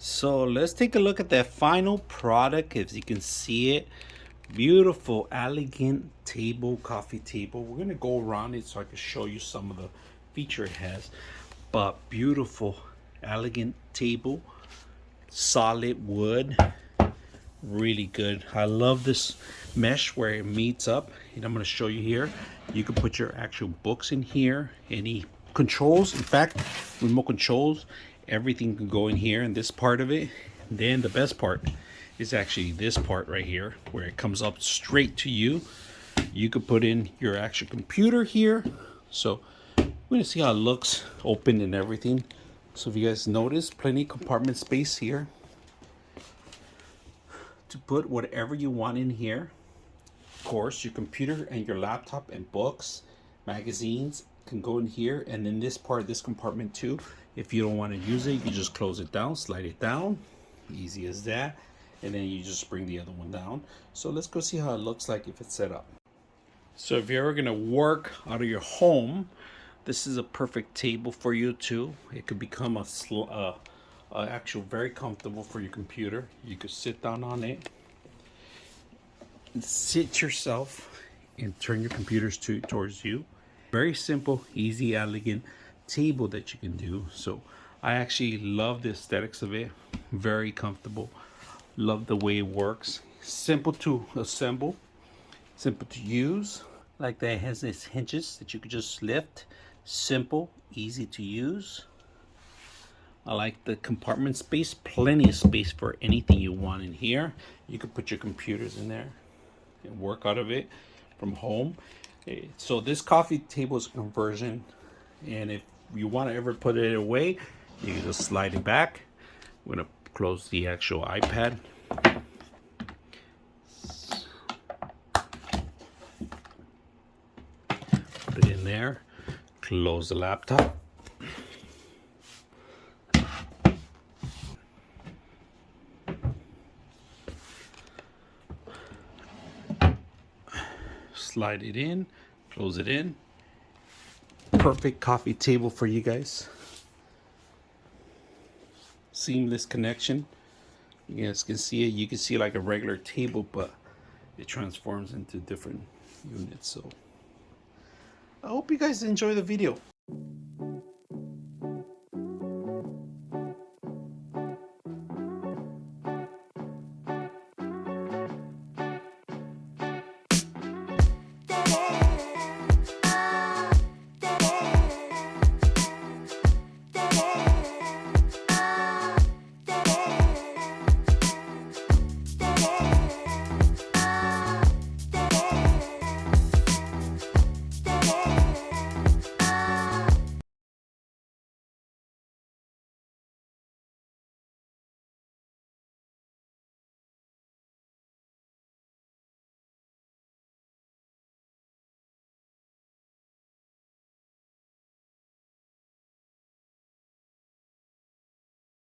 So let's take a look at that final product. As you can see it, beautiful, elegant table, coffee table. We're gonna go around it so I can show you some of the feature it has. But beautiful, elegant table, solid wood, really good. I love this mesh where it meets up, and I'm gonna show you here. You can put your actual books in here, any controls. In fact, remote controls, everything can go in here in this part of it. And then the best part is actually this part right here where it comes up straight to you. You could put in your actual computer here. So we're gonna see how it looks open and everything. So if you guys notice, plenty of compartment space here to put whatever you want in here. Of course, your computer and your laptop and books, magazines can go in here, and in this part, this compartment too. If you don't want to use it, you just close it down, slide it down, easy as that, and then you just bring the other one down. So let's go see how it looks like if it's set up. So if you're ever gonna work out of your home, this is a perfect table for you too. It could become a actual very comfortable for your computer. You could sit down on it, sit yourself, and turn your computers towards you. Very simple, easy, elegant table that you can do. So I actually love the aesthetics of it. Very comfortable. Love the way it works. Simple to assemble, simple to use. Like that, it has these hinges that you could just lift. Simple, easy to use. I like the compartment space. Plenty of space for anything you want in here. You could put your computers in there and work out of it from home. So this coffee table is a conversion, and if you want to ever put it away, you can just slide it back. I'm gonna close the actual iPad. Put it in there. Close the laptop. Slide it in, close it in. Perfect coffee table for you guys. Seamless connection. You guys can see it. You can see it like a regular table, but it transforms into different units. So I hope you guys enjoy the video.